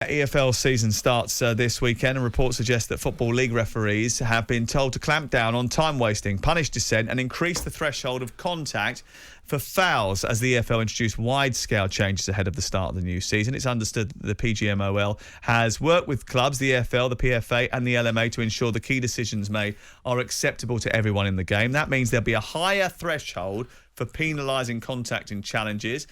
EFL season starts this weekend, and reports suggest that Football League referees have been told to clamp down on time wasting, punish dissent and increase the threshold of contact for fouls as the EFL introduced wide-scale changes ahead of the start of the new season. It's understood that the PGMOL has worked with clubs, the EFL, the PFA and the LMA to ensure the key decisions made are acceptable to everyone in the game. That means there'll be a higher threshold for penalising contact in challenges,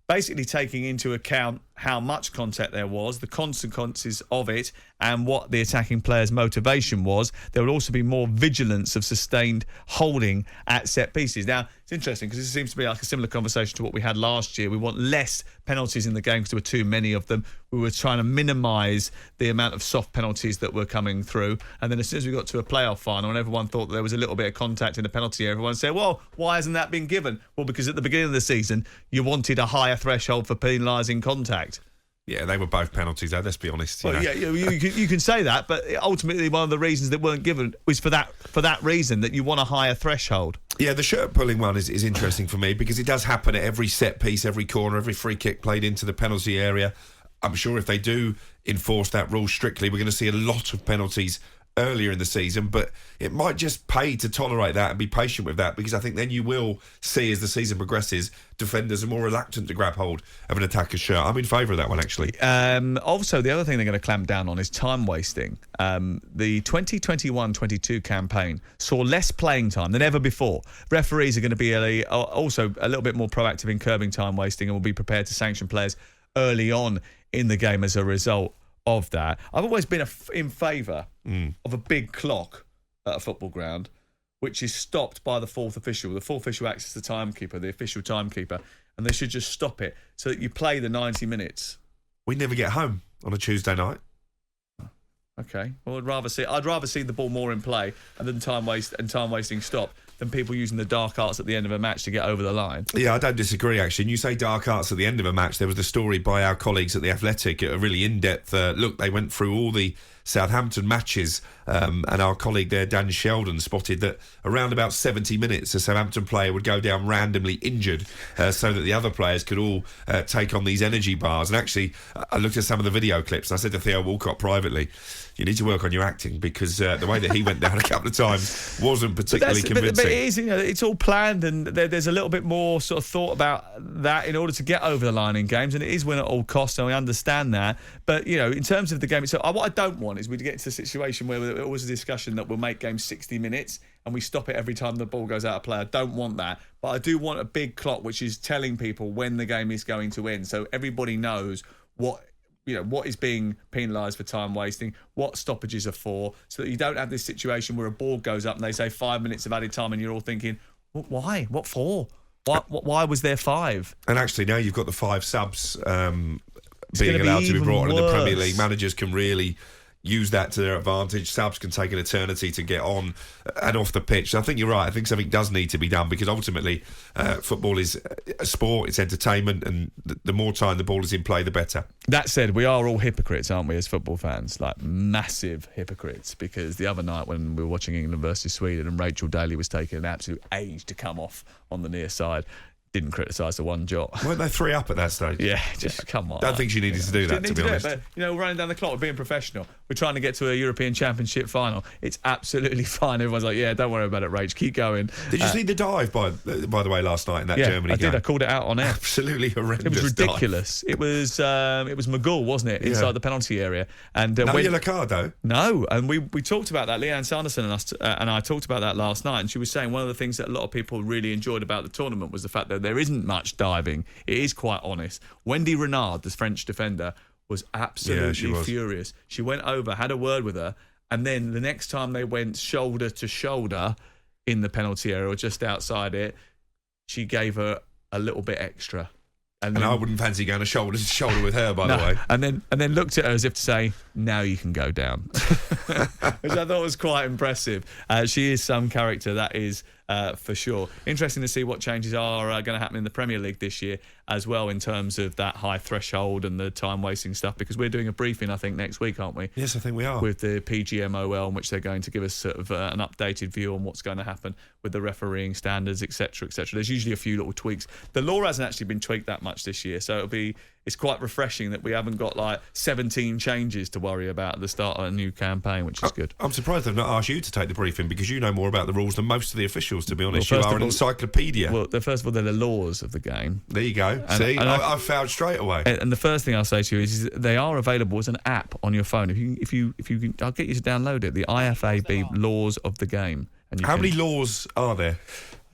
basically taking into account how much contact there was, the consequences of it, and what the attacking player's motivation was. There will also be more vigilance of sustained holding at set pieces. Now, it's interesting because this seems to be like a similar conversation to what we had last year. We want less penalties in the game because there were too many of them. We were trying to minimise the amount of soft penalties that were coming through. And then as soon as we got to a playoff final and everyone thought that there was a little bit of contact in the penalty area, everyone said, well, why hasn't that been given? Well, because at the beginning of the season, you wanted a higher threshold for penalising contact. Yeah, they were both penalties, though, let's be honest. Well, yeah, you can say that, but ultimately one of the reasons that weren't given was for that reason, that you want a higher threshold. Yeah, the shirt pulling one is interesting for me because it does happen at every set piece, every corner, every free kick played into the penalty area. I'm sure if they do enforce that rule strictly, we're going to see a lot of penalties earlier in the season, but it might just pay to tolerate that and be patient with that, because I think then you will see, as the season progresses, defenders are more reluctant to grab hold of an attacker's shirt. I'm in favour of that one, actually. Also, the other thing they're going to clamp down on is time wasting. The 2021-22 campaign saw less playing time than ever before. Referees are going to be also a little bit more proactive in curbing time wasting and will be prepared to sanction players early on in the game as a result of that. I've always been in favour of a big clock at a football ground, which is stopped by the fourth official. The fourth official acts as the timekeeper, the official timekeeper, and they should just stop it so that you play the 90 minutes. We never get home on a Tuesday night. Okay. Well, I'd rather see the ball more in play and then time wasting stop than people using the dark arts at the end of a match to get over the line. Yeah, I don't disagree, actually. And you say dark arts at the end of a match. There was the story by our colleagues at The Athletic, a really in-depth look. They went through all the Southampton matches, and our colleague there, Dan Sheldon, spotted that around about 70 minutes, a Southampton player would go down randomly injured so that the other players could all take on these energy bars. And actually, I looked at some of the video clips, and I said to Theo Walcott privately, you need to work on your acting, because the way that he went down a couple of times wasn't particularly convincing. But it is, it's all planned, and there's a little bit more sort of thought about that in order to get over the line in games, and it is win at all costs, and we understand that. But, in terms of the game itself, what I don't want is we get into a situation where there was a discussion that we'll make games 60 minutes and we stop it every time the ball goes out of play. I don't want that. But I do want a big clock which is telling people when the game is going to end, so everybody knows what is being penalised for time wasting, what stoppages are for, so that you don't have this situation where a ball goes up and they say 5 minutes of added time and you're all thinking, why? What for? Why was there 5? And actually now you've got the 5 subs being allowed to be brought on in the Premier League. Managers can really use that to their advantage. Subs can take an eternity to get on and off the pitch. So I think you're right. I think something does need to be done, because ultimately football is a sport, it's entertainment, and the more time the ball is in play, the better. That said, we are all hypocrites, aren't we, as football fans? Like, massive hypocrites, because the other night when we were watching England versus Sweden and Rachel Daly was taking an absolute age to come off on the near side, didn't criticise the one jot. Weren't they 3 up at that stage? Yeah, just come on. Don't think she needed to do that, to be honest. But, we're running down the clock, we're being professional. We're trying to get to a European Championship final. It's absolutely fine. Everyone's like, yeah, don't worry about it, Rach. Keep going. Did you see the dive, by the way, last night in that Germany game? I did. I called it out on air. Absolutely horrendous. It was ridiculous. Dive. It was McGull, wasn't it, inside the penalty area? And no yellow card, though. No, and we talked about that. Leanne Sanderson and I talked about that last night, and she was saying one of the things that a lot of people really enjoyed about the tournament was the fact that there isn't much diving. It is quite honest. Wendy Renard, the French defender, was absolutely furious. She went over, had a word with her, and then the next time they went shoulder to shoulder in the penalty area or just outside it, she gave her a little bit extra. And I wouldn't fancy going shoulder to shoulder with her, by the way. And then looked at her as if to say, now you can go down. Which I thought was quite impressive. She is some character, that is for sure. Interesting to see what changes are going to happen in the Premier League this year as well, in terms of that high threshold and the time wasting stuff, because we're doing a briefing, I think, next week, aren't we? Yes, I think we are. With the PGMOL, in which they're going to give us sort of an updated view on what's going to happen with the refereeing standards, etc., etc. There's usually a few little tweaks. The law hasn't actually been tweaked that much this year, so it'll be it's quite refreshing that we haven't got like 17 changes to worry about at the start of a new campaign, which is good. I'm surprised they've not asked you to take the briefing, because you know more about the rules than most of the officials, to be honest. Well, you are an encyclopedia. Well, first of all, they're the laws of the game. There you go. See, I've found straight away. And the first thing I'll say to you is they are available as an app on your phone. If you can, I'll get you to download it. The IFAB Laws of the Game. And How many laws are there?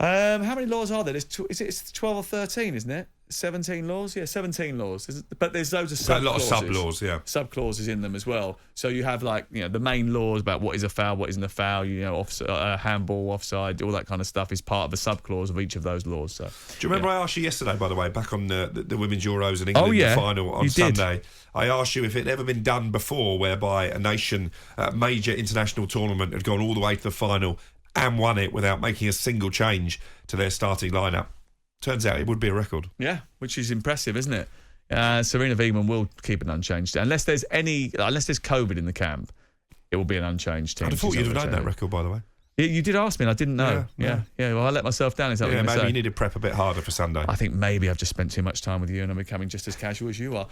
How many laws are there? It's 12 or 13, isn't it? 17 laws? Yeah, 17 laws. But there's loads of sub-clauses. A lot of sub-laws, yeah. Sub-clauses in them as well. So you have, like, the main laws about what is a foul, what isn't a foul, handball, offside, all that kind of stuff is part of a sub-clause of each of those laws. So, do you remember I asked you yesterday, by the way, back on the Women's Euros in England, the final on Sunday? I asked you if it had ever been done before whereby a nation, major international tournament, had gone all the way to the final and won it without making a single change to their starting lineup. Turns out it would be a record. Yeah, which is impressive, isn't it? Serena Wiegman will keep it unchanged unless there's COVID in the camp. It will be an unchanged team. I'd have thought you'd have known that record, by the way. You did ask me, and I didn't know. Yeah. Well, I let myself down. Is that what you're maybe say? you need to prep a bit harder for Sunday. I think maybe I've just spent too much time with you, and I'm becoming just as casual as you are.